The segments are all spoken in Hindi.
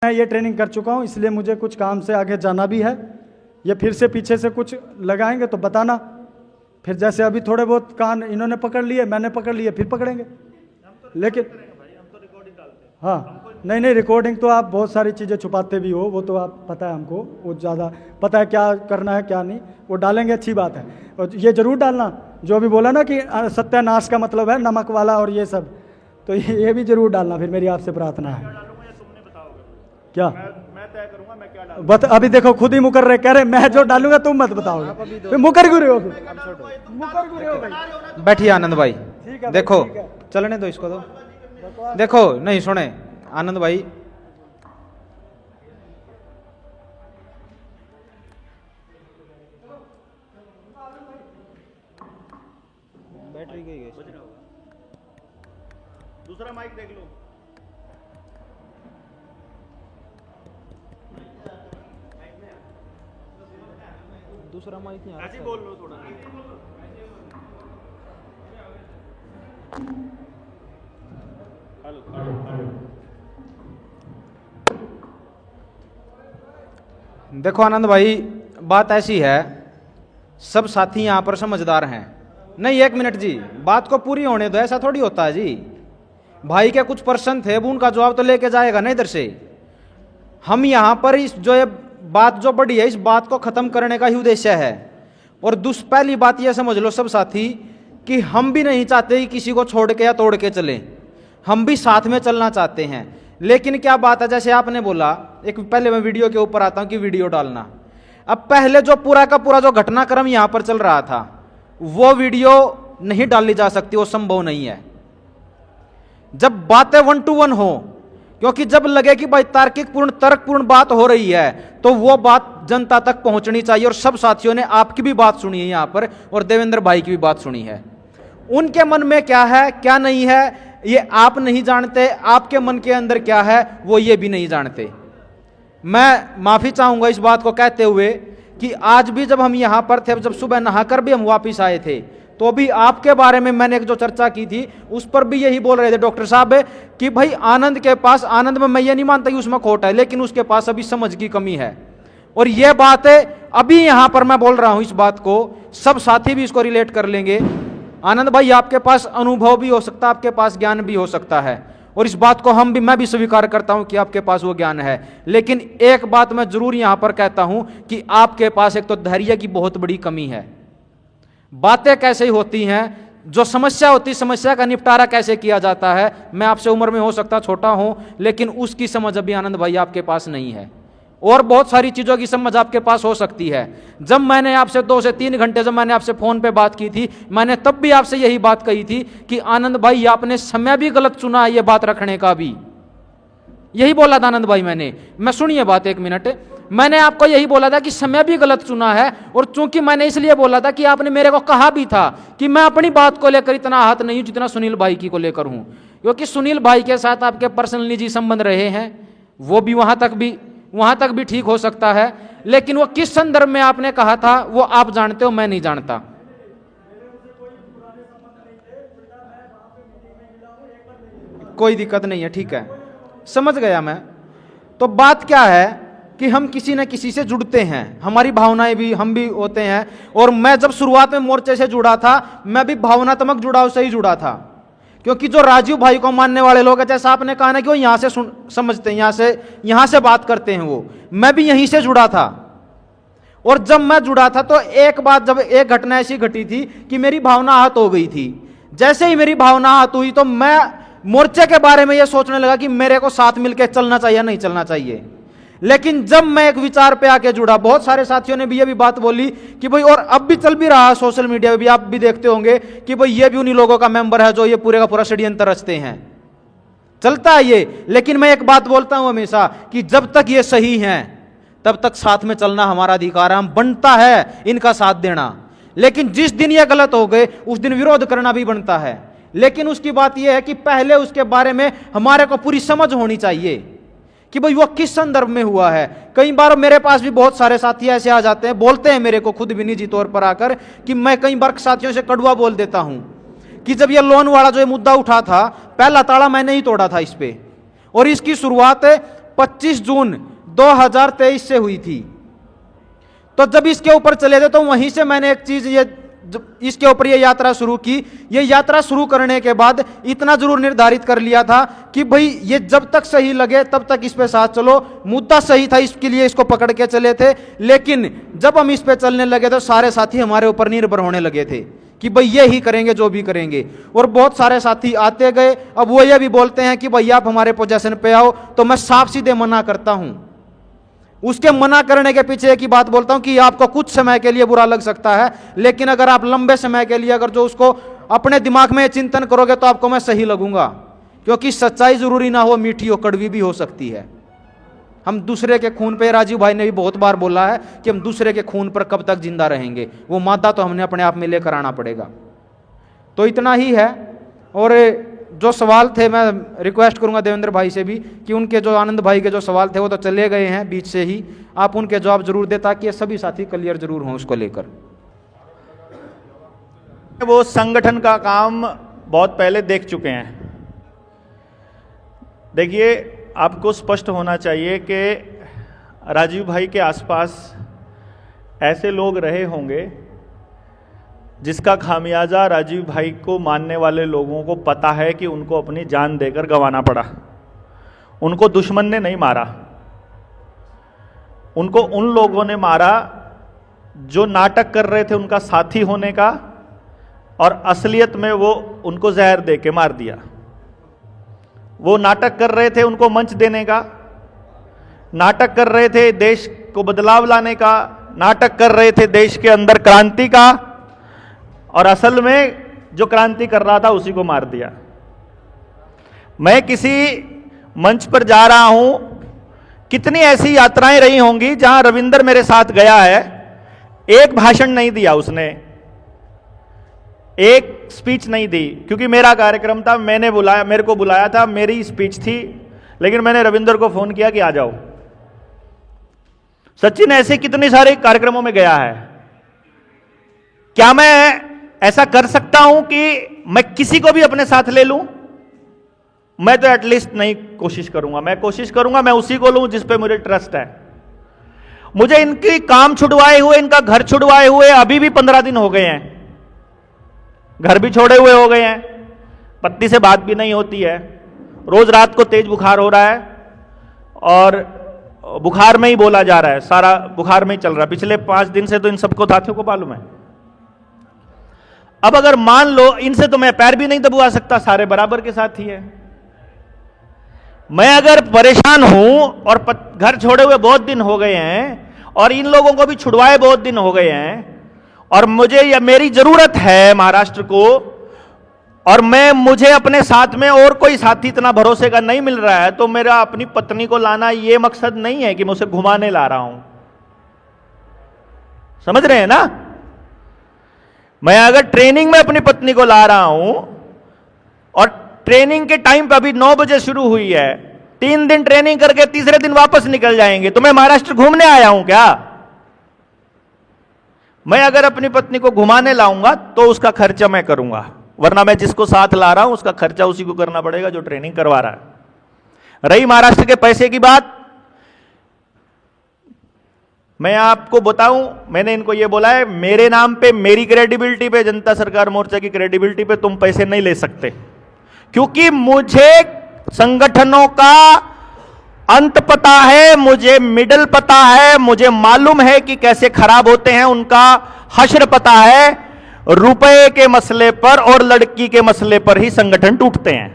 मैं ये ट्रेनिंग कर चुका हूँ, इसलिए मुझे कुछ काम से आगे जाना भी है। ये फिर से पीछे से कुछ लगाएंगे तो बताना, फिर जैसे अभी थोड़े बहुत कान इन्होंने पकड़ लिए, मैंने पकड़ लिए, फिर पकड़ेंगे। लेकिन हाँ, नहीं रिकॉर्डिंग तो आप बहुत सारी चीज़ें छुपाते भी हो, वो तो आप पता है हमको, वो ज़्यादा पता है क्या करना है क्या नहीं, वो डालेंगे, अच्छी बात है। और ये जरूर डालना जो भी बोला ना कि सत्यानाश का मतलब है नमक वाला और ये सब, तो ये भी जरूर डालना। फिर मेरी आपसे प्रार्थना है। क्या मैं तय करूंगा मैं क्या डालूंगा। अभी देखो खुद ही मुकर रहे, कह रहे मैं जो डालूंगा तुम मत बताओगे, फिर मुकर गुरे हो, मुकर गुरे हो भाई। बैठिए आनंद भाई, ठीक है, देखो ठीक है। चलने दो इसको, तो देखो नहीं सुने आनंद भाई, बैटरी गई है, दूसरा माइक देख लो। दूसरा माइक नहीं आ ऐसे ही बोल लो थोड़ा। देखो आनंद भाई, बात ऐसी है, सब साथी यहां पर समझदार हैं। नहीं एक मिनट जी, बात को पूरी होने दो, ऐसा थोड़ी होता है जी। भाई के कुछ प्रश्न थे, अब उनका जवाब तो लेके जाएगा ना इधर से। हम यहां पर इस जो ये बात जो बड़ी है, इस बात को खत्म करने का ही उद्देश्य है। और पहली बात यह समझ लो सब साथी कि हम भी नहीं चाहते कि किसी को छोड़ के या तोड़ के चले, हम भी साथ में चलना चाहते हैं। लेकिन क्या बात है, जैसे आपने बोला, एक पहले मैं वीडियो के ऊपर आता हूं कि वीडियो डालना। अब पहले जो पूरा का पूरा जो घटनाक्रम यहां पर चल रहा था, वो वीडियो नहीं डाली जा सकती, वो संभव नहीं है। जब बातें 1 to 1 हो, क्योंकि जब लगे कि भाई तार्किक पूर्ण तर्कपूर्ण बात हो रही है, तो वो बात जनता तक पहुंचनी चाहिए। और सब साथियों ने आपकी भी बात सुनी है यहां पर, और देवेंद्र भाई की भी बात सुनी है। उनके मन में क्या है क्या नहीं है ये आप नहीं जानते, आपके मन के अंदर क्या है वो ये भी नहीं जानते। मैं माफी चाहूंगा इस बात को कहते हुए कि आज भी जब हम यहां पर थे, जब सुबह नहाकर भी हम वापिस आए थे, तो भी आपके बारे में मैंने एक जो चर्चा की थी उस पर भी यही बोल रहे थे डॉक्टर साहब कि भाई आनंद के पास, आनंद में मैं ये नहीं मानता कि उसमें खोट है, लेकिन उसके पास अभी समझ की कमी है। और ये बात है अभी यहां पर मैं बोल रहा हूं, इस बात को सब साथी भी इसको रिलेट कर लेंगे। आनंद भाई आपके पास अनुभव भी हो सकता है, आपके पास ज्ञान भी हो सकता है, और इस बात को मैं भी स्वीकार करता हूं कि आपके पास वो ज्ञान है। लेकिन एक बात मैं जरूर यहां पर कहता हूं कि आपके पास एक तो धैर्य की बहुत बड़ी कमी है। बातें कैसे होती हैं, जो समस्या होती, समस्या का निपटारा कैसे किया जाता है, मैं आपसे उम्र में हो सकता छोटा हूं, लेकिन उसकी समझ अभी आनंद भाई आपके पास नहीं है। और बहुत सारी चीजों की समझ आपके पास हो सकती है। जब मैंने आपसे 2 से 3 घंटे जब मैंने आपसे फोन पे बात की थी, मैंने तब भी आपसे यही बात कही थी कि आनंद भाई आपने समय भी गलत चुना है ये बात रखने का भी, यही बोला था आनंद भाई मैंने। मैं सुनिए बात 1 मिनट, मैंने आपको यही बोला था कि समय भी गलत चुना है। और चूंकि मैंने इसलिए बोला था कि आपने मेरे को कहा भी था कि मैं अपनी बात को लेकर इतना आहत नहीं हूं जितना सुनील भाई की को लेकर हूं, क्योंकि सुनील भाई के साथ आपके पर्सनल निजी संबंध रहे हैं, वो भी वहां तक भी ठीक हो सकता है। लेकिन वो किस संदर्भ में आपने कहा था वो आप जानते हो, मैं नहीं जानता। कोई दिक्कत नहीं है, ठीक है, समझ गया मैं। तो बात क्या है कि हम किसी न किसी से जुड़ते हैं, हमारी भावनाएं भी, हम भी होते हैं। और मैं जब शुरुआत में मोर्चे से जुड़ा था, मैं भी भावनात्मक जुड़ाव से ही जुड़ा था, क्योंकि जो राजीव भाई को मानने वाले लोग हैं, जैसा आपने कहा ना कि वो यहां से समझते हैं, यहां से बात करते हैं, वो मैं भी यहीं से जुड़ा था। और जब मैं जुड़ा था तो एक बात, जब एक घटना ऐसी घटी थी कि मेरी भावना आहत हो गई थी। जैसे ही मेरी भावना आहत हुई तो मैं मोर्चे के बारे में यह सोचने लगा कि मेरे को साथ मिलकर चलना चाहिए नहीं चलना चाहिए। लेकिन जब मैं एक विचार पे आके जुड़ा, बहुत सारे साथियों ने भी ये भी बात बोली कि भाई, और अब भी चल भी रहा है सोशल मीडिया पे भी, आप भी देखते होंगे कि भाई ये भी उन्हीं लोगों का मेंबर है जो ये पूरे का पूरा षड्यंत्र रचते हैं, चलता है ये। लेकिन मैं एक बात बोलता हूं हमेशा कि जब तक ये सही हैं तब तक साथ में चलना हमारा अधिकार है, हम बनता है इनका साथ देना। लेकिन जिस दिन ये गलत हो गए उस दिन विरोध करना भी बनता है। लेकिन उसकी बात यह है कि पहले उसके बारे में हमारे को पूरी समझ होनी चाहिए कि भाई वो किस संदर्भ में हुआ है। कई बार मेरे पास भी बहुत सारे साथी ऐसे आ जाते हैं, बोलते हैं मेरे को खुद भी निजी तौर पर आकर कि मैं कई बार साथियों से कड़वा बोल देता हूं कि जब ये लोन वाला जो मुद्दा उठा था, पहला ताला मैंने ही तोड़ा था इस पे, और इसकी शुरुआत 25 जून 2023 से हुई थी। तो जब इसके ऊपर चले थे तो वहीं से मैंने एक चीज इसके ऊपर ये यात्रा शुरू की। ये यात्रा शुरू करने के बाद इतना जरूर निर्धारित कर लिया था कि भाई ये जब तक सही लगे तब तक इस पे साथ चलो। मुद्दा सही था, इसके लिए इसको पकड़ के चले थे। लेकिन जब हम इस पे चलने लगे तो सारे साथी हमारे ऊपर निर्भर होने लगे थे कि भाई ये ही करेंगे जो भी करेंगे। और बहुत सारे साथी आते गए। अब वो ये भी बोलते हैं कि भाई आप हमारे पोजीशन पे आओ, तो मैं साफ सीधे मना करता हूं। उसके मना करने के पीछे एक ही बात बोलता हूं कि आपको कुछ समय के लिए बुरा लग सकता है, लेकिन अगर आप लंबे समय के लिए अगर जो उसको अपने दिमाग में चिंतन करोगे तो आपको मैं सही लगूंगा। क्योंकि सच्चाई जरूरी ना हो मीठी हो, कड़वी भी हो सकती है। हम दूसरे के खून पे, राजीव भाई ने भी बहुत बार बोला है कि हम दूसरे के खून पर कब तक जिंदा रहेंगे, वो मादा तो हमने अपने आप में लेकर आना पड़ेगा। तो इतना ही है। और जो सवाल थे मैं रिक्वेस्ट करूंगा देवेंद्र भाई से भी कि उनके जो आनंद भाई के जो सवाल थे वो तो चले गए हैं बीच से ही, आप उनके जवाब जरूर दें ताकि ये सभी साथी क्लियर जरूर हों उसको लेकर। वो संगठन का काम बहुत पहले देख चुके हैं। देखिए, आपको स्पष्ट होना चाहिए कि राजीव भाई के आसपास ऐसे लोग रहे होंगे जिसका खामियाजा राजीव भाई को मानने वाले लोगों को पता है कि उनको अपनी जान देकर गंवाना पड़ा। उनको दुश्मन ने नहीं मारा, उनको उन लोगों ने मारा जो नाटक कर रहे थे उनका साथी होने का, और असलियत में वो उनको जहर दे के मार दिया। वो नाटक कर रहे थे उनको मंच देने का, नाटक कर रहे थे देश को बदलाव लाने का, नाटक कर रहे थे देश के अंदर क्रांति का, और असल में जो क्रांति कर रहा था उसी को मार दिया। मैं किसी मंच पर जा रहा हूं, कितनी ऐसी यात्राएं रही होंगी जहां रविंदर मेरे साथ गया है, एक भाषण नहीं दिया उसने, एक स्पीच नहीं दी, क्योंकि मेरा कार्यक्रम था, मैंने बुलाया, मेरे को बुलाया था, मेरी स्पीच थी, लेकिन मैंने रविंदर को फोन किया कि आ जाओ। सचिन ऐसे कितने सारे कार्यक्रमों में गया है। क्या मैं ऐसा कर सकता हूं कि मैं किसी को भी अपने साथ ले लूं? मैं तो एटलीस्ट नहीं कोशिश करूंगा। मैं कोशिश करूंगा मैं उसी को लूं जिस पे मुझे ट्रस्ट है। मुझे इनकी काम छुड़वाए हुए, इनका घर छुड़वाए हुए अभी भी 15 दिन हो गए हैं। घर भी छोड़े हुए हो गए हैं, पत्नी से बात भी नहीं होती है, रोज रात को तेज बुखार हो रहा है और बुखार में ही बोला जा रहा है, सारा बुखार में ही चल रहा है। पिछले 5 दिन से तो इन सबको साथियों को मालूम है। अब अगर मान लो इनसे तो मैं पैर भी नहीं दबवा सकता, सारे बराबर के साथ ही है। मैं अगर परेशान हूं और घर छोड़े हुए बहुत दिन हो गए हैं और इन लोगों को भी छुड़वाए बहुत दिन हो गए हैं और मुझे या मेरी जरूरत है महाराष्ट्र को, और मुझे अपने साथ में और कोई साथी इतना भरोसे का नहीं मिल रहा है, तो मेरा अपनी पत्नी को लाना यह मकसद नहीं है कि मैं उसे घुमाने ला रहा हूं। समझ रहे हैं ना? मैं अगर ट्रेनिंग में अपनी पत्नी को ला रहा हूं और ट्रेनिंग के टाइम पर अभी 9 बजे शुरू हुई है, 3 दिन ट्रेनिंग करके तीसरे दिन वापस निकल जाएंगे, तो मैं महाराष्ट्र घूमने आया हूं क्या? मैं अगर अपनी पत्नी को घुमाने लाऊंगा तो उसका खर्चा मैं करूंगा, वरना मैं जिसको साथ ला रहा हूं उसका खर्चा उसी को करना पड़ेगा जो ट्रेनिंग करवा रहा है। रही महाराष्ट्र के पैसे की बात, मैं आपको बताऊं, मैंने इनको यह बोला है, मेरे नाम पे, मेरी क्रेडिबिलिटी पे, जनता सरकार मोर्चा की क्रेडिबिलिटी पे तुम पैसे नहीं ले सकते, क्योंकि मुझे संगठनों का अंत पता है, मुझे मिडल पता है, मुझे मालूम है कि कैसे खराब होते हैं, उनका हश्र पता है। रुपए के मसले पर और लड़की के मसले पर ही संगठन टूटते हैं।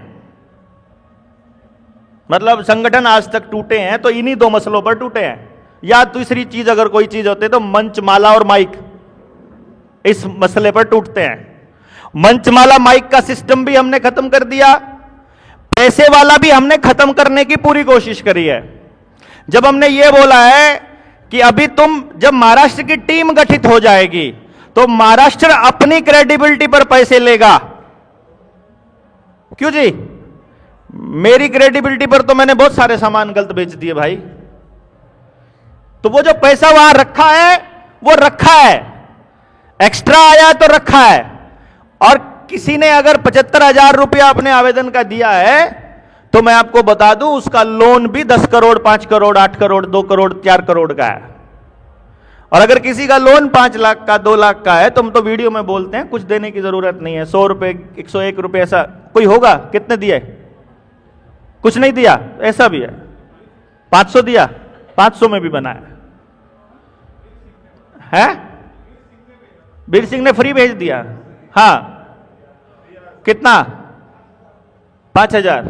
मतलब संगठन आज तक टूटे हैं तो इन्हीं 2 मसलों पर टूटे हैं, या तीसरी चीज अगर कोई चीज होती है तो मंच, माला और माइक, इस मसले पर टूटते हैं। मंच, माला, माइक का सिस्टम भी हमने खत्म कर दिया, पैसे वाला भी हमने खत्म करने की पूरी कोशिश करी है। जब हमने ये बोला है कि अभी तुम, जब महाराष्ट्र की टीम गठित हो जाएगी तो महाराष्ट्र अपनी क्रेडिबिलिटी पर पैसे लेगा। क्यों जी? मेरी क्रेडिबिलिटी पर तो मैंने बहुत सारे सामान गलत बेच दिए भाई, तो वो जो पैसा वहां रखा है वो रखा है, एक्स्ट्रा आया तो रखा है। और किसी ने अगर 75,000 रुपया अपने आवेदन का दिया है तो मैं आपको बता दूं उसका लोन भी 10 करोड़, 5 करोड़, 8 करोड़, 2 करोड़, 4 करोड़ का है। और अगर किसी का लोन 5 लाख का, 2 लाख का है, तो हम तो वीडियो में बोलते हैं कुछ देने की जरूरत नहीं है, 100 रुपए, 101 रुपए, ऐसा कोई होगा? कितने दिए? कुछ नहीं दिया, ऐसा भी है। 500 दिया, 500 में भी बनाया है। वीर सिंह ने फ्री भेज दिया। हाँ, कितना? 5000।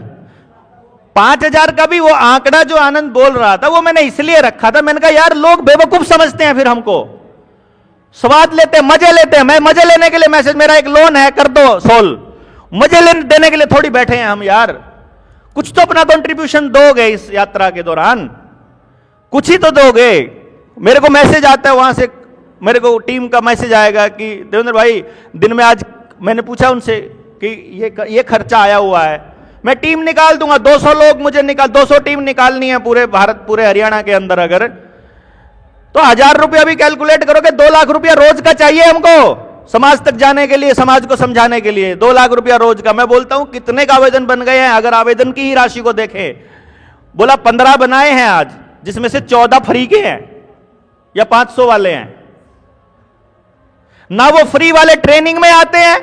5000 का भी वो आंकड़ा जो आनंद बोल रहा था वो मैंने इसलिए रखा था, मैंने कहा यार लोग बेवकूफ समझते हैं, फिर हमको स्वाद लेते हैं, मजे लेते हैं। मैं मजे लेने के लिए मैसेज, मेरा एक लोन है कर दो सोल्व, मजे देने के लिए थोड़ी बैठे हैं हम यार। कुछ तो अपना कंट्रीब्यूशन दोगे इस यात्रा के दौरान, कुछ ही तो दोगे। मेरे को मैसेज आता है वहां से, मेरे को टीम का मैसेज आएगा कि देवेंद्र भाई दिन में आज, मैंने पूछा उनसे कि ये खर्चा आया हुआ है, मैं टीम निकाल दूंगा, 200 लोग मुझे 200 टीम निकालनी है पूरे भारत, पूरे हरियाणा के अंदर। अगर तो 1000 रुपया भी कैलकुलेट करोगे, 2 लाख रुपया रोज का चाहिए हमको समाज तक जाने के लिए, समाज को समझाने के लिए। 2 लाख रुपया रोज का। मैं बोलता हूं कितने का आवेदन बन गए हैं, अगर आवेदन की ही राशि को देखें, बोला 15 बनाए हैं आज, जिसमें से 14 फ्री के हैं या 500 वाले हैं। ना वो फ्री वाले ट्रेनिंग में आते हैं,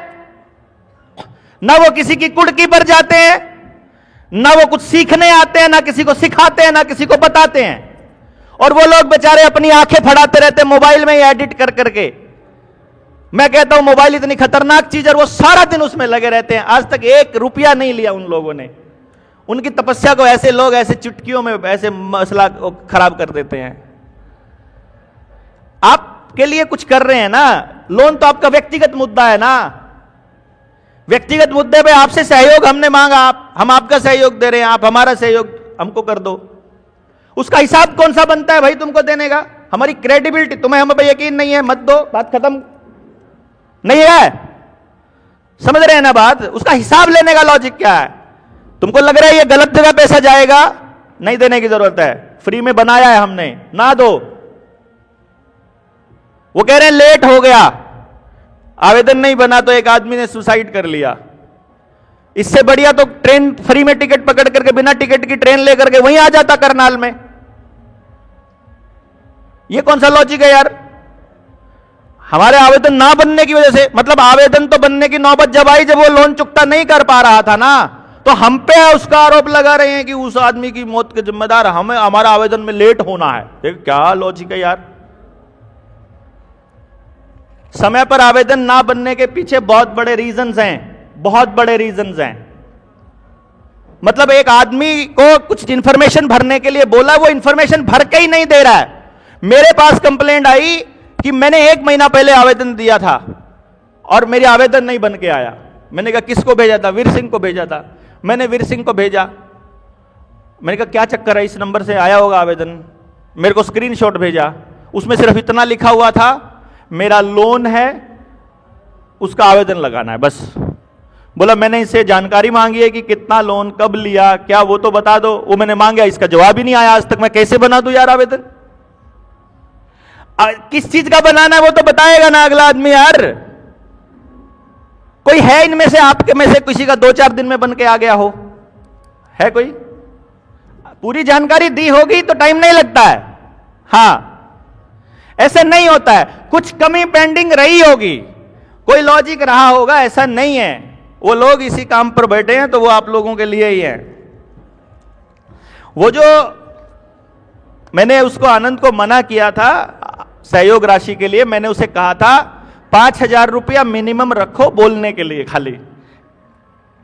ना वो किसी की कुड़की पर जाते हैं, ना वो कुछ सीखने आते हैं, ना किसी को सिखाते हैं, ना किसी को बताते हैं। और वो लोग बेचारे अपनी आंखें फड़ाते रहते हैं मोबाइल में ही एडिट कर करके। मैं कहता हूं मोबाइल इतनी खतरनाक चीज है, वो सारा दिन उसमें लगे रहते हैं। आज तक 1 रुपया नहीं लिया उन लोगों ने। उनकी तपस्या को ऐसे लोग ऐसे चुटकियों में ऐसे मसला खराब कर देते हैं। आपके लिए कुछ कर रहे हैं ना, लोन तो आपका व्यक्तिगत मुद्दा है ना। व्यक्तिगत मुद्दे पे आपसे सहयोग हमने मांगा, हम आपका सहयोग दे रहे हैं, आप हमारा सहयोग हमको कर दो। उसका हिसाब कौन सा बनता है भाई तुमको देने का? हमारी क्रेडिबिलिटी, तुम्हें हम पे यकीन नहीं है, मत दो, बात खत्म नहीं है। समझ रहे हैं ना बात? उसका हिसाब लेने का लॉजिक क्या है? तुमको लग रहा है ये गलत जगह पैसा जाएगा, नहीं देने की जरूरत है, फ्री में बनाया है हमने, ना दो। वो कह रहे हैं लेट हो गया, आवेदन नहीं बना तो एक आदमी ने सुसाइड कर लिया। इससे बढ़िया तो ट्रेन फ्री में टिकट पकड़ करके बिना टिकट की ट्रेन लेकर के वहीं आ जाता करनाल में। ये कौन सा लॉजिक है यार? हमारे आवेदन ना बनने की वजह से, मतलब आवेदन तो बनने की नौबत जब आई जब वो लोन चुकता नहीं कर पा रहा था ना, तो हम पे उसका आरोप लगा रहे हैं कि उस आदमी की मौत के जिम्मेदार हमें, हमारा आवेदन में लेट होना है। देख क्या लॉजिक है यार। समय पर आवेदन ना बनने के पीछे बहुत बड़े रीजंस हैं, बहुत बड़े रीजंस हैं। मतलब एक आदमी को कुछ इंफॉर्मेशन भरने के लिए बोला, वो इंफॉर्मेशन भर के ही नहीं दे रहा है। मेरे पास कंप्लेंट आई कि मैंने 1 महीना पहले आवेदन दिया था और मेरी आवेदन नहीं बन के आया। मैंने कहा किसको भेजा था? वीर सिंह को भेजा था। मैंने वीर सिंह को भेजा, मैंने कहा क्या चक्कर है, इस नंबर से आया होगा आवेदन। मेरे को स्क्रीनशॉट भेजा, उसमें सिर्फ इतना लिखा हुआ था मेरा लोन है, उसका आवेदन लगाना है, बस। बोला मैंने इससे जानकारी मांगी है कि कितना लोन, कब लिया, क्या, वो तो बता दो। वो मैंने मांगा, इसका जवाब ही नहीं आया आज तक। मैं कैसे बना दूं यार आवेदन? किस चीज का बनाना है वो तो बताएगा ना अगला आदमी यार। कोई है इनमें से, आपके में से किसी का 2-4 दिन में बन के आ गया हो? है कोई? पूरी जानकारी दी होगी तो टाइम नहीं लगता है। हां, ऐसा नहीं होता है, कुछ कमी पेंडिंग रही होगी, कोई लॉजिक रहा होगा, ऐसा नहीं है। वो लोग इसी काम पर बैठे हैं तो वो आप लोगों के लिए ही है। वो जो मैंने उसको आनंद को मना किया था सहयोग राशि के लिए, मैंने उसे कहा था 5000 रुपया मिनिमम रखो बोलने के लिए खाली।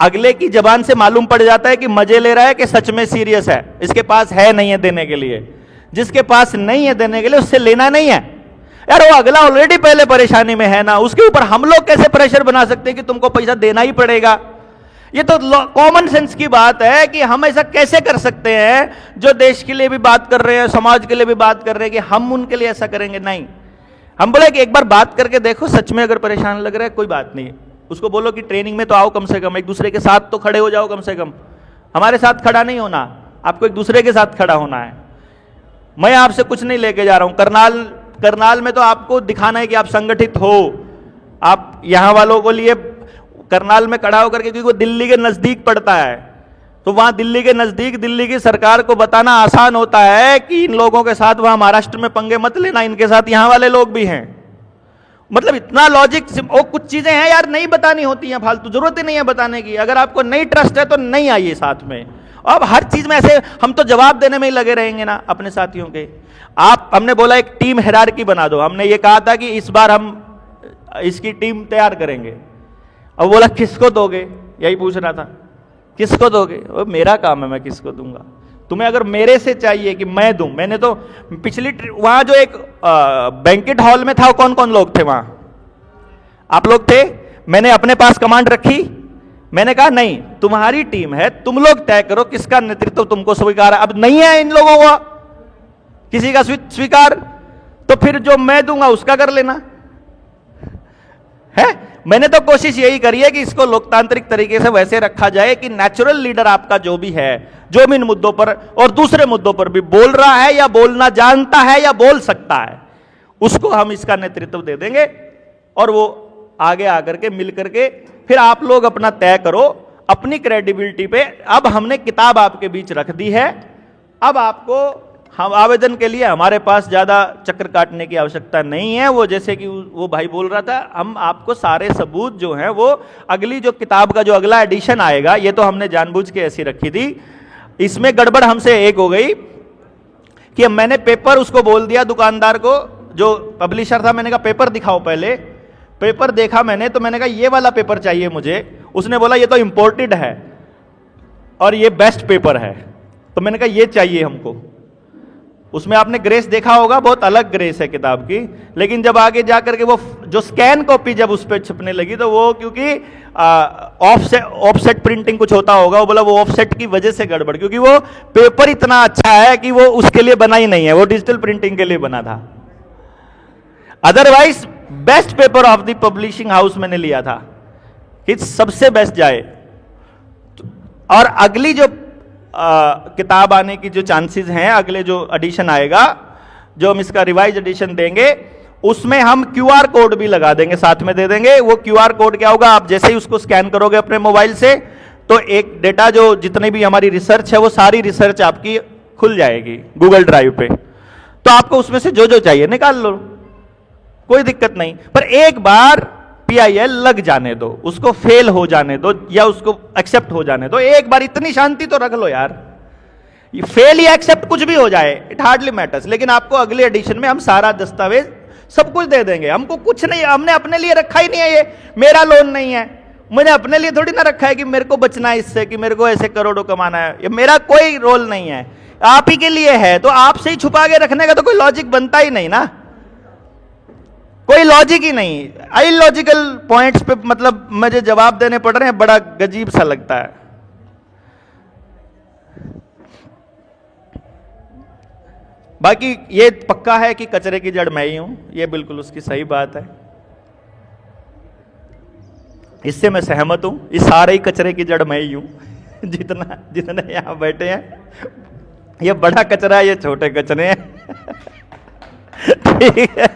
अगले की जबान से मालूम पड़ जाता है कि मजे ले रहा है कि सच में सीरियस है, इसके पास है नहीं है देने के लिए। जिसके पास नहीं है देने के लिए उससे लेना नहीं है यार। वो अगला ऑलरेडी पहले परेशानी में है ना, उसके ऊपर हम लोग कैसे प्रेशर बना सकते हैं कि तुमको पैसा देना ही पड़ेगा? ये तो कॉमन सेंस की बात है कि हम ऐसा कैसे कर सकते हैं, जो देश के लिए भी बात कर रहे हैं, समाज के लिए भी बात कर रहे हैं, कि हम उनके लिए ऐसा करेंगे? नहीं। हम बोले कि एक बार बात करके देखो, सच में अगर परेशान लग रहा है कोई बात नहीं, उसको बोलो कि ट्रेनिंग में तो आओ, कम से कम एक दूसरे के साथ तो खड़े हो जाओ। कम से कम हमारे साथ खड़ा नहीं होना, आपको एक दूसरे के साथ खड़ा होना है। मैं आपसे कुछ नहीं लेके जा रहा हूं। करनाल में तो आपको दिखाना है कि आप संगठित हो। आप यहां वालों को लिए करनाल में खड़ा होकर के, क्योंकि वो दिल्ली के नजदीक पड़ता है, तो वहां दिल्ली के नजदीक दिल्ली की सरकार को बताना आसान होता है कि इन लोगों के साथ वहां महाराष्ट्र में पंगे मत लेना, इनके साथ यहां वाले लोग भी हैं। मतलब इतना लॉजिक, वो कुछ चीजें हैं यार नहीं बतानी होती हैं, फालतू, जरूरत ही नहीं है बताने की। अगर आपको नहीं ट्रस्ट है तो नहीं आइए साथ में। अब हर चीज में ऐसे हम तो जवाब देने में ही लगे रहेंगे ना अपने साथियों के। हमने बोला एक टीम हायरार्की बना दो, हमने ये कहा था कि इस बार हम इसकी टीम तैयार करेंगे। अब बोला किसको दोगे, यही पूछ रहा था, किसको दोगे? वो मेरा काम है, मैं किसको दूंगा? तुम्हें अगर मेरे से चाहिए कि मैं दूं, मैंने तो पिछली वहां जो एक बैंकेट हॉल में था, वो कौन कौन लोग थे वहां? आप लोग थे। मैंने अपने पास कमांड रखी, मैंने कहा नहीं, तुम्हारी टीम है, तुम लोग तय करो किसका नेतृत्व तुमको स्वीकार है। अब नहीं है इन लोगों को किसी का स्वीकार, तो फिर जो मैं दूंगा उसका कर लेना है। मैंने तो कोशिश यही करी है कि इसको लोकतांत्रिक तरीके से वैसे रखा जाए कि नेचुरल लीडर आपका जो भी है, जो भी इन मुद्दों पर और दूसरे मुद्दों पर भी बोल रहा है या बोलना जानता है या बोल सकता है, उसको हम इसका नेतृत्व दे देंगे और वो आगे आकर के मिल करके फिर आप लोग अपना तय करो अपनी क्रेडिबिलिटी पे। अब हमने किताब आपके बीच रख दी है, अब आपको हम आवेदन के लिए हमारे पास ज्यादा चक्कर काटने की आवश्यकता नहीं है। वो जैसे कि वो भाई बोल रहा था, हम आपको सारे सबूत जो हैं वो अगली जो किताब का जो अगला एडिशन आएगा, ये तो हमने जानबूझ के ऐसी रखी थी। इसमें गड़बड़ हमसे एक हो गई कि मैंने पेपर उसको बोल दिया दुकानदार को, जो पब्लिशर था, मैंने कहा पेपर दिखाओ पहले। पेपर देखा मैंने तो मैंने कहा ये वाला पेपर चाहिए मुझे। उसने बोला ये तो इंपोर्टेड है और ये बेस्ट पेपर है, तो मैंने कहा ये चाहिए हमको। उसमें आपने ग्रेस देखा होगा, बहुत अलग ग्रेस है किताब की, लेकिन जब आगे जाकर के वो जो स्कैन कॉपी जब उस पर छपने लगी तो वो क्योंकि ऑफसेट प्रिंटिंग कुछ होता होगा, वो बोला वो ऑफसेट की वजह से गड़बड़, क्योंकि वो पेपर इतना अच्छा है कि वो उसके लिए बना ही नहीं है, वो डिजिटल प्रिंटिंग के लिए बना था। Otherwise best paper of the publishing house मैंने लिया था कि सबसे बेस्ट जाए। और अगली जो किताब आने की जो चांसेस हैं, अगले जो एडिशन आएगा, जो हम इसका रिवाइज एडिशन देंगे, उसमें हम क्यूआर कोड भी लगा देंगे, साथ में दे देंगे। वो क्यूआर कोड क्या होगा, आप जैसे ही उसको स्कैन करोगे अपने मोबाइल से, तो एक डेटा जो जितने भी हमारी रिसर्च है वो सारी रिसर्च आपकी खुल जाएगी गूगल ड्राइव पे। तो आपको उसमें से जो जो चाहिए निकाल लो, कोई दिक्कत नहीं। पर एक बार PIL लग जाने दो, उसको फेल हो जाने दो या उसको एक्सेप्ट हो जाने दो, एक बार इतनी शांति तो रख लो यार। फेल या एक्सेप्ट कुछ भी हो जाए, इट हार्डली मैटर्स, लेकिन आपको अगले एडिशन में हम सारा दस्तावेज सब कुछ दे देंगे। हमको कुछ नहीं, हमने अपने लिए रखा ही नहीं है, ये मेरा लोन नहीं है, मैंने अपने लिए थोड़ी ना रखा है कि मेरे को बचना है इससे, कि मेरे को ऐसे करोड़ों कमाना है, ये मेरा कोई रोल नहीं है, आप ही के लिए है। तो आपसे ही छुपा के रखने का तो कोई लॉजिक बनता ही नहीं ना, कोई लॉजिक ही नहीं। इलॉजिकल पॉइंट्स पे मतलब मुझे जवाब देने पड़ रहे हैं, बड़ा गजीब सा लगता है। बाकी ये पक्का है कि कचरे की जड़ मैं ही हूं, ये बिल्कुल उसकी सही बात है, इससे मैं सहमत हूं। इस सारे ही कचरे की जड़ मैं ही हूं जितने यहां बैठे हैं, ये बड़ा कचरा है, ये छोटे कचरे हैं ठीक है।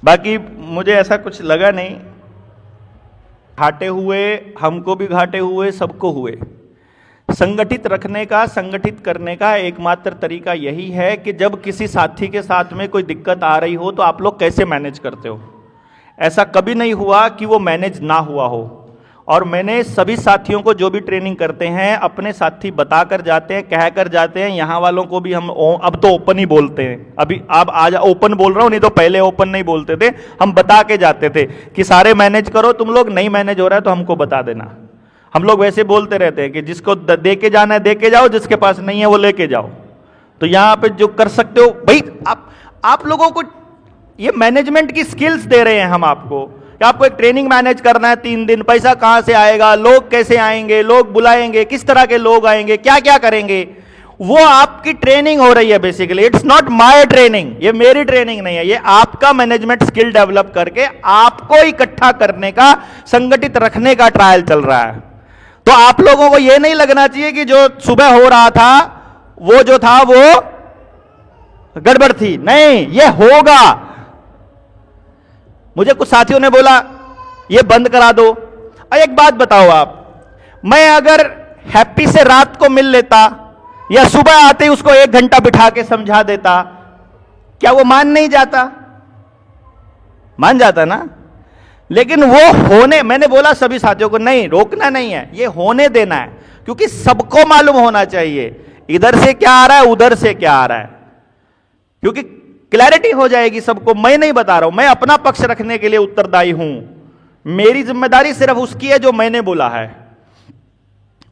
बाकी मुझे ऐसा कुछ लगा नहीं, घाटे हुए, हमको भी घाटे हुए, सबको हुए। संगठित रखने का, संगठित करने का एकमात्र तरीका यही है कि जब किसी साथी के साथ में कोई दिक्कत आ रही हो तो आप लोग कैसे मैनेज करते हो। ऐसा कभी नहीं हुआ कि वो मैनेज ना हुआ हो। और मैंने सभी साथियों को जो भी ट्रेनिंग करते हैं, अपने साथी बताकर जाते हैं, कहकर जाते हैं। यहाँ वालों को भी हम अब तो ओपन ही बोलते हैं, अभी अब आज ओपन बोल रहा हूँ, नहीं तो पहले ओपन नहीं बोलते थे, हम बता के जाते थे कि सारे मैनेज करो, तुम लोग नहीं मैनेज हो रहा है तो हमको बता देना। हम लोग वैसे बोलते रहते हैं कि जिसको दे के जाना है दे के जाओ, जिसके पास नहीं है वो लेके जाओ। तो यहाँ पे जो कर सकते हो भाई, आप लोगों को ये मैनेजमेंट की स्किल्स दे रहे हैं हम आपको, कि आपको एक ट्रेनिंग मैनेज करना है 3 दिन, पैसा कहां से आएगा, लोग कैसे आएंगे, लोग बुलाएंगे, किस तरह के लोग आएंगे, क्या क्या करेंगे, वो आपकी ट्रेनिंग हो रही है basically. It's not my training, ये मेरी ट्रेनिंग नहीं है, ये आपका मैनेजमेंट स्किल डेवलप करके आपको इकट्ठा करने का, संगठित रखने का ट्रायल चल रहा है। तो आप लोगों को ये नहीं लगना चाहिए कि जो सुबह हो रहा था वो जो था वो गड़बड़ थी, नहीं, ये होगा। मुझे कुछ साथियों ने बोला ये बंद करा दो। और एक बात बताओ आप, मैं अगर हैप्पी से रात को मिल लेता या सुबह आते ही उसको 1 घंटा बिठा के समझा देता, क्या वो मान नहीं जाता? मान जाता ना। लेकिन वो होने, मैंने बोला सभी साथियों को, नहीं रोकना नहीं है, ये होने देना है, क्योंकि सबको मालूम होना चाहिए इधर से क्या आ रहा है, उधर से क्या आ रहा है, क्योंकि क्लैरिटी हो जाएगी सबको। मैं नहीं बता रहा हूं, मैं अपना पक्ष रखने के लिए उत्तरदायी हूं। मेरी जिम्मेदारी सिर्फ उसकी है जो मैंने बोला है।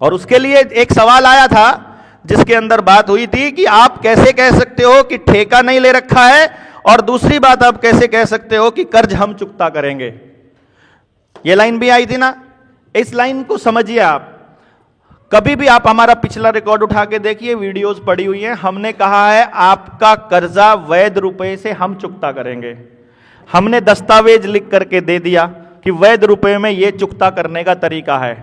और उसके लिए एक सवाल आया था जिसके अंदर बात हुई थी कि आप कैसे कह सकते हो कि ठेका नहीं ले रखा है, और दूसरी बात आप कैसे कह सकते हो कि कर्ज हम चुकता करेंगे। ये लाइन भी आई थी ना, इस लाइन को समझिए आप। कभी भी आप हमारा पिछला रिकॉर्ड उठा के देखिए, वीडियोस पड़ी हुई हैं, हमने कहा है आपका कर्जा वैध रुपए से हम चुकता करेंगे। हमने दस्तावेज लिख करके दे दिया कि वैध रुपए में यह चुकता करने का तरीका है।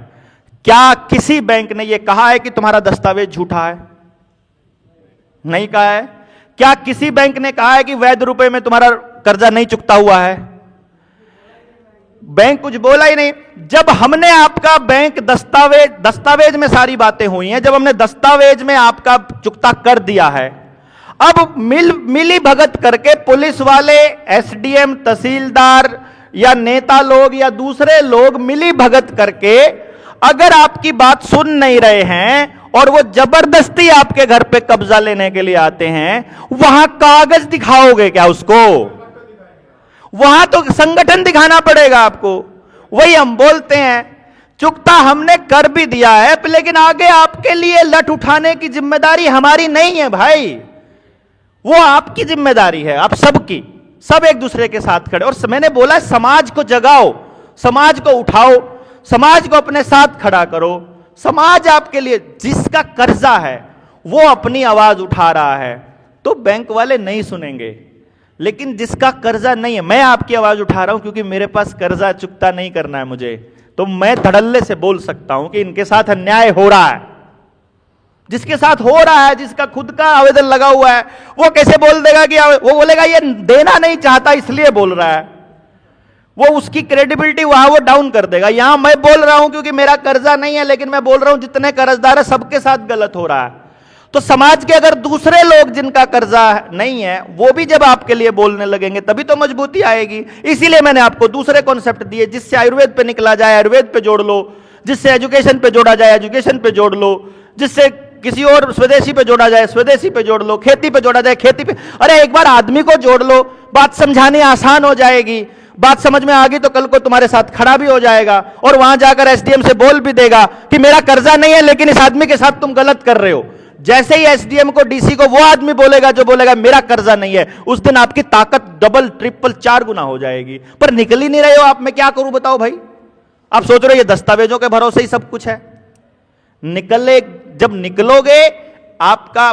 क्या किसी बैंक ने यह कहा है कि तुम्हारा दस्तावेज झूठा है? नहीं कहा है। क्या किसी बैंक ने कहा है कि वैध रुपए में तुम्हारा कर्जा नहीं चुकता हुआ है? बैंक कुछ बोला ही नहीं। जब हमने आपका बैंक दस्तावेज में सारी बातें हुई हैं, जब हमने दस्तावेज में आपका चुकता कर दिया है, अब मिली भगत करके पुलिस वाले, एसडीएम, तहसीलदार या नेता लोग या दूसरे लोग मिली भगत करके अगर आपकी बात सुन नहीं रहे हैं और वो जबरदस्ती आपके घर पे कब्जा लेने के लिए आते हैं, वहां कागज दिखाओगे क्या उसको? वहां तो संगठन दिखाना पड़ेगा आपको। वही हम बोलते हैं, चुकता हमने कर भी दिया है, लेकिन आगे आपके लिए लठ उठाने की जिम्मेदारी हमारी नहीं है भाई, वो आपकी जिम्मेदारी है, आप सबकी। सब एक दूसरे के साथ खड़े। और मैंने बोला समाज को जगाओ, समाज को उठाओ, समाज को अपने साथ खड़ा करो। समाज आपके लिए, जिसका कर्जा है वो अपनी आवाज उठा रहा है तो बैंक वाले नहीं सुनेंगे, लेकिन जिसका कर्जा नहीं है, मैं आपकी आवाज उठा रहा हूं क्योंकि मेरे पास कर्जा चुकता नहीं करना है मुझे, तो मैं धड़ल्ले से बोल सकता हूं कि इनके साथ अन्याय हो रहा है। जिसके साथ हो रहा है, जिसका खुद का आवेदन लगा हुआ है, वो कैसे बोल देगा कि वो बोलेगा ये देना नहीं चाहता इसलिए बोल रहा है, वो उसकी क्रेडिबिलिटी वहां वो डाउन कर देगा। यहां मैं बोल रहा हूं क्योंकि मेरा कर्जा नहीं है, लेकिन मैं बोल रहा हूं जितने कर्जदार है सबके साथ गलत हो रहा है। तो समाज के अगर दूसरे लोग जिनका कर्जा नहीं है वो भी जब आपके लिए बोलने लगेंगे तभी तो मजबूती आएगी। इसीलिए मैंने आपको दूसरे कॉन्सेप्ट दिए, जिससे आयुर्वेद पे निकला जाए आयुर्वेद पे जोड़ लो, जिससे एजुकेशन पे जोड़ा जाए एजुकेशन पे जोड़ लो, जिससे किसी और स्वदेशी पे जोड़ा जाए स्वदेशी पे जोड़ लो, खेती पे जोड़ा जाए खेती पे। अरे एक बार आदमी को जोड़ लो, बात समझानी आसान हो जाएगी। बात समझ में आ गई तो कल को तुम्हारे साथ खड़ा भी हो जाएगा और वहां जाकर एसडीएम से बोल भी देगा कि मेरा कर्जा नहीं है लेकिन इस आदमी के साथ तुम गलत कर रहे हो। जैसे ही एसडीएम को, डीसी को वो आदमी बोलेगा जो बोलेगा मेरा कर्जा नहीं है, उस दिन आपकी ताकत डबल ट्रिपल 4 गुना हो जाएगी। पर निकल ही नहीं रहे हो आप, मैं क्या करूं बताओ भाई। आप सोच रहे हो ये दस्तावेजों के भरोसे ही सब कुछ है। निकले, जब निकलोगे आपका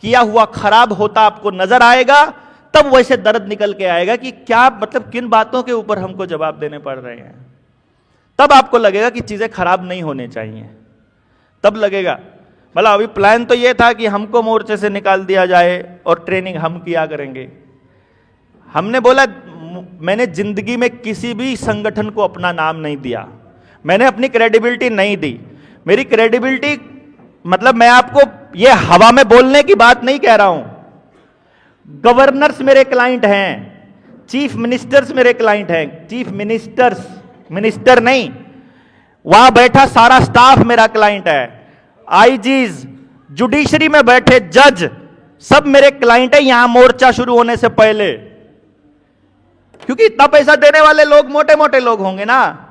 किया हुआ खराब होता आपको नजर आएगा, तब वैसे दर्द निकल के आएगा कि क्या मतलब किन बातों के ऊपर हमको जवाब देने पड़ रहे हैं। तब आपको लगेगा कि चीजें खराब नहीं होने चाहिए, तब लगेगा। मतलब अभी प्लान तो ये था कि हमको मोर्चे से निकाल दिया जाए और ट्रेनिंग हम किया करेंगे। हमने बोला, मैंने जिंदगी में किसी भी संगठन को अपना नाम नहीं दिया, मैंने अपनी क्रेडिबिलिटी नहीं दी। मेरी क्रेडिबिलिटी मतलब मैं आपको ये हवा में बोलने की बात नहीं कह रहा हूं। गवर्नर्स मेरे क्लाइंट हैं, चीफ मिनिस्टर्स मेरे क्लाइंट हैं, चीफ मिनिस्टर्स, मिनिस्टर नहीं, वहां बैठा सारा स्टाफ मेरा क्लाइंट है, आईजीज, जुडिशरी में बैठे जज सब मेरे क्लाइंट है यहां मोर्चा शुरू होने से पहले। क्योंकि इतना पैसा देने वाले लोग मोटे मोटे लोग होंगे ना,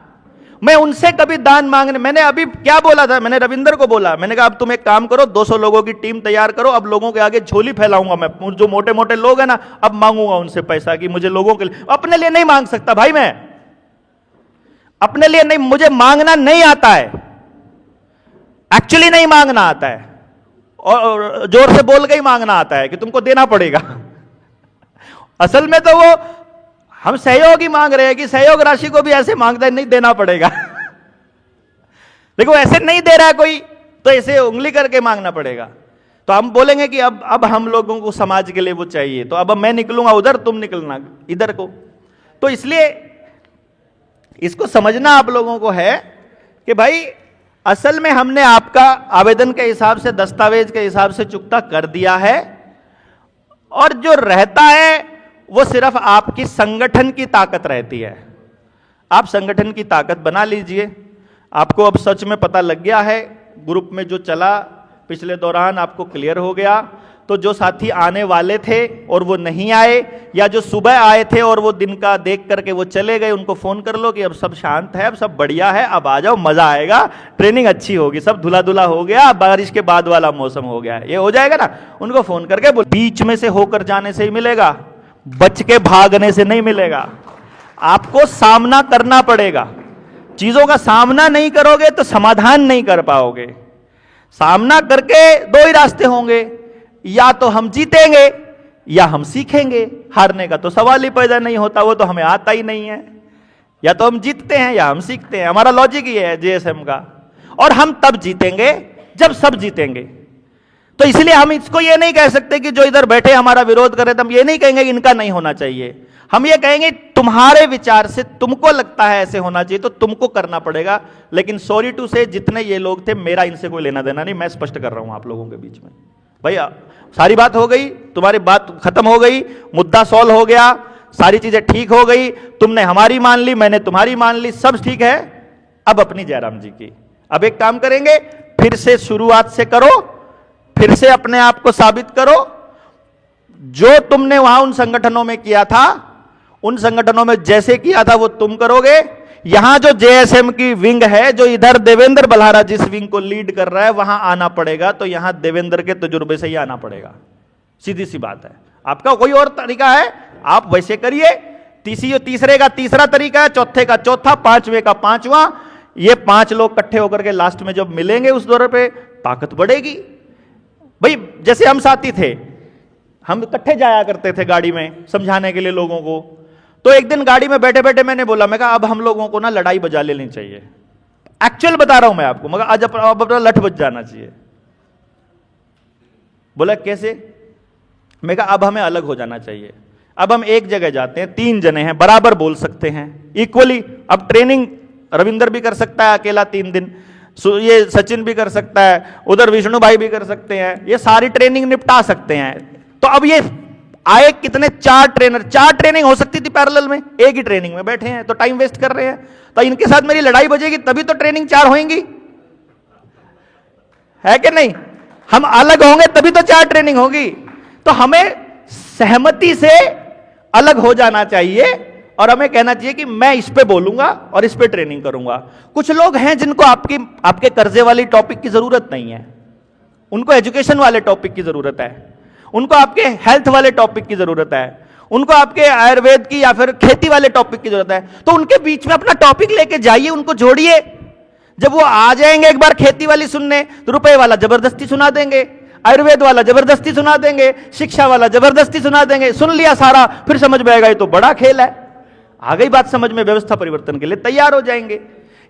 मैं उनसे कभी दान मांगने, मैंने अभी क्या बोला था, मैंने रविंदर को बोला, मैंने कहा अब तुम एक काम करो 200 लोगों की टीम तैयार करो, अब लोगों के आगे झोली फैलाऊंगा मैं, जो मोटे मोटे लोग हैं ना, अब मांगूंगा उनसे पैसा कि मुझे लोगों के लिए, अपने लिए नहीं मांग सकता भाई, मैं अपने लिए नहीं, मुझे मांगना नहीं आता है, एक्चुअली नहीं मांगना आता है, और जोर से बोल के ही मांगना आता है कि तुमको देना पड़ेगा। असल में तो वो हम सहयोग ही मांग रहे हैं कि सहयोग राशि को भी ऐसे मांगता है, नहीं देना पड़ेगा। देखो ऐसे नहीं दे रहा है कोई, तो ऐसे उंगली करके मांगना पड़ेगा। तो हम बोलेंगे कि अब हम लोगों को समाज के लिए वो चाहिए, तो अब मैं निकलूंगा उधर, तुम निकलना इधर को। तो इसलिए इसको समझना आप लोगों को है कि भाई असल में हमने आपका आवेदन के हिसाब से, दस्तावेज के हिसाब से चुकता कर दिया है, और जो रहता है वो सिर्फ आपकी संगठन की ताकत रहती है। आप संगठन की ताकत बना लीजिए। आपको अब सच में पता लग गया है, ग्रुप में जो चला पिछले दौरान आपको क्लियर हो गया। तो जो साथी आने वाले थे और वो नहीं आए, या जो सुबह आए थे और वो दिन का देख करके वो चले गए, उनको फोन कर लो कि अब सब शांत है, अब सब बढ़िया है, अब आ जाओ, मजा आएगा, ट्रेनिंग अच्छी होगी, सब धुला धुला हो गया, बारिश के बाद वाला मौसम हो गया, ये हो जाएगा ना। उनको फोन करके बोल, बीच में से होकर जाने से ही मिलेगा, बच के भागने से नहीं मिलेगा। आपको सामना करना पड़ेगा। चीजों का सामना नहीं करोगे तो समाधान नहीं कर पाओगे। सामना करके दो ही रास्ते होंगे, या तो हम जीतेंगे या हम सीखेंगे। हारने का तो सवाल ही पैदा नहीं होता, वो तो हमें आता ही नहीं है। या तो हम जीतते हैं या हम सीखते हैं, हमारा लॉजिक ये है जेएसएम का। और हम तब जीतेंगे जब सब जीतेंगे। तो इसलिए हम इसको ये नहीं कह सकते कि जो इधर बैठे हमारा विरोध करे, तो हम ये नहीं कहेंगे कि इनका नहीं होना चाहिए। हम ये कहेंगे तुम्हारे विचार से तुमको लगता है ऐसे होना चाहिए तो तुमको करना पड़ेगा। लेकिन सॉरी टू से जितने ये लोग थे, मेरा इनसे कोई लेना देना नहीं। मैं स्पष्ट कर रहा हूं आप लोगों के बीच में, भैया सारी बात हो गई, तुम्हारी बात खत्म हो गई, मुद्दा सॉल्व हो गया, सारी चीजें ठीक हो गई, तुमने हमारी मान ली, मैंने तुम्हारी मान ली, सब ठीक है। अब अपनी जयराम जी की। अब एक काम करेंगे, फिर से शुरुआत से करो, फिर से अपने आप को साबित करो। जो तुमने वहां उन संगठनों में किया था, उन संगठनों में जैसे किया था वो तुम करोगे। यहां जो जेएसएम की विंग है, जो इधर देवेंद्र बल्हारा जिस विंग को लीड कर रहा है, वहां आना पड़ेगा। तो यहां देवेंद्र के तजुर्बे से ही आना पड़ेगा, सीधी सी बात है। आपका कोई और तरीका है, आप वैसे करिए। तीसरे का तीसरा तरीका है, चौथे का चौथा, पांचवे का पांचवा। ये 5 लोग इकट्ठे होकर के लास्ट में जब मिलेंगे उस दौरे पे, ताकत बढ़ेगी। भाई जैसे हम साथी थे, हम इकट्ठे जाया करते थे गाड़ी में समझाने के लिए लोगों को। तो एक दिन गाड़ी में बैठे बैठे मैंने बोला, मैं कहा अब हम लोगों को ना लड़ाई बजा लेनी चाहिए। एक्चुअल बता रहा हूं मैं आपको, मगर आज अब अपना लठ बज जाना चाहिए। बोला कैसे? मैं कहा अब हमें अलग हो जाना चाहिए। अब हम एक जगह जाते हैं, 3 जने हैं, बराबर बोल सकते हैं, इक्वली। अब ट्रेनिंग रविंदर भी कर सकता है अकेला 3 दिन, ये सचिन भी कर सकता है, उधर विष्णु भाई भी कर सकते हैं, ये सारी ट्रेनिंग निपटा सकते हैं। तो अब ये आए कितने, 4 ट्रेनर, 4 ट्रेनिंग हो सकती थी पैरेलल में, एक ही ट्रेनिंग में बैठे हैं, तो टाइम वेस्ट कर रहे हैं। तो इनके साथ मेरी लड़ाई बजेगी तभी तो ट्रेनिंग 4 होंगी, है कि नहीं? हम अलग होंगे तभी तो 4 ट्रेनिंग होगी। तो हमें सहमति से अलग हो जाना चाहिए और हमें कहना चाहिए कि मैं इस पे बोलूंगा और इस पे ट्रेनिंग करूंगा। कुछ लोग हैं जिनको आपके कर्जे वाली टॉपिक की जरूरत नहीं है, उनको एजुकेशन वाले टॉपिक की जरूरत है, उनको आपके हेल्थ वाले टॉपिक की जरूरत है, उनको आपके आयुर्वेद की या फिर खेती वाले टॉपिक की जरूरत है। तो उनके बीच में अपना टॉपिक लेके जाइए, उनको जोड़िए। जब वो आ जाएंगे एक बार खेती वाली सुनने, तो रुपए वाला जबरदस्ती सुना देंगे, आयुर्वेद वाला जबरदस्ती सुना देंगे, शिक्षा वाला जबरदस्ती सुना देंगे। सुन लिया सारा, फिर समझ में आएगा ये तो बड़ा खेल है। आ गई बात समझ में, व्यवस्था परिवर्तन के लिए तैयार हो जाएंगे।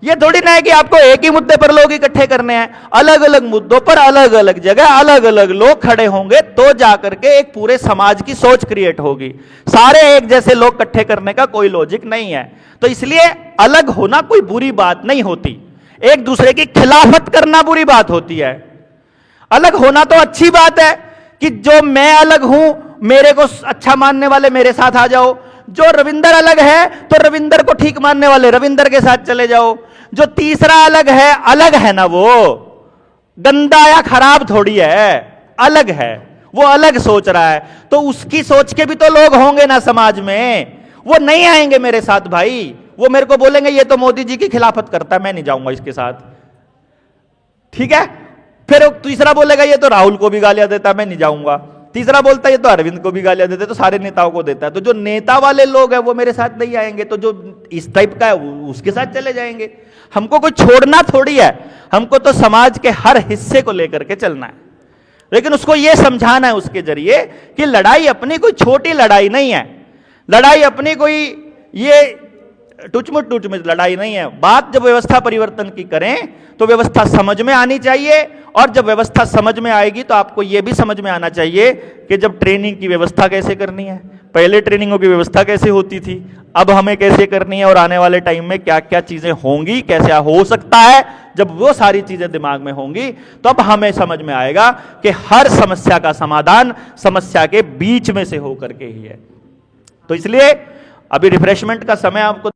ये थोड़ी ना है कि आपको एक ही मुद्दे पर लोग इकट्ठे करने हैं। अलग अलग मुद्दों पर अलग अलग जगह अलग अलग लोग खड़े होंगे तो जाकर के एक पूरे समाज की सोच क्रिएट होगी। सारे एक जैसे लोग इकट्ठे करने का कोई लॉजिक नहीं है। तो इसलिए अलग होना कोई बुरी बात नहीं होती, एक दूसरे की खिलाफत करना बुरी बात होती है। अलग होना तो अच्छी बात है कि जो मैं अलग हूं, मेरे को अच्छा मानने वाले मेरे साथ आ जाओ। जो रविंदर अलग है तो रविंदर को ठीक मानने वाले रविंदर के साथ चले जाओ। जो तीसरा अलग है ना, वो गंदा या खराब थोड़ी है, अलग है, वो अलग सोच रहा है। तो उसकी सोच के भी तो लोग होंगे ना समाज में, वो नहीं आएंगे मेरे साथ भाई। वो मेरे को बोलेंगे ये तो मोदी जी की खिलाफत करता है, मैं नहीं जाऊंगा इसके साथ, ठीक है। फिर तीसरा बोलेगा ये तो राहुल को भी गालियां देता है, मैं नहीं जाऊंगा। तीसरा बोलता है ये तो अरविंद को भी गालियां देते, तो सारे नेताओं को देता है। तो जो नेता वाले लोग हैं वो मेरे साथ नहीं आएंगे, तो जो इस टाइप का है उसके साथ चले जाएंगे। हमको कोई छोड़ना थोड़ी है, हमको तो समाज के हर हिस्से को लेकर के चलना है। लेकिन उसको यह समझाना है उसके जरिए कि लड़ाई अपनी कोई छोटी लड़ाई नहीं है, लड़ाई अपनी कोई ये टुचमुच लड़ाई नहीं है। बात जब व्यवस्था परिवर्तन की करें तो व्यवस्था समझ में आनी चाहिए, और जब व्यवस्था समझ में आएगी तो आपको यह भी समझ में आना चाहिए कि जब ट्रेनिंग की व्यवस्था कैसे करनी है, पहले ट्रेनिंगों की व्यवस्था कैसे होती थी, अब हमें कैसे करनी है, और आने वाले टाइम में क्या क्या चीजें होंगी, कैसे हो सकता है। जब वो सारी चीजें दिमाग में होंगी तो अब हमें समझ में आएगा कि हर समस्या का समाधान समस्या के बीच में से होकर के ही है। तो इसलिए अभी रिफ्रेशमेंट का समय आपको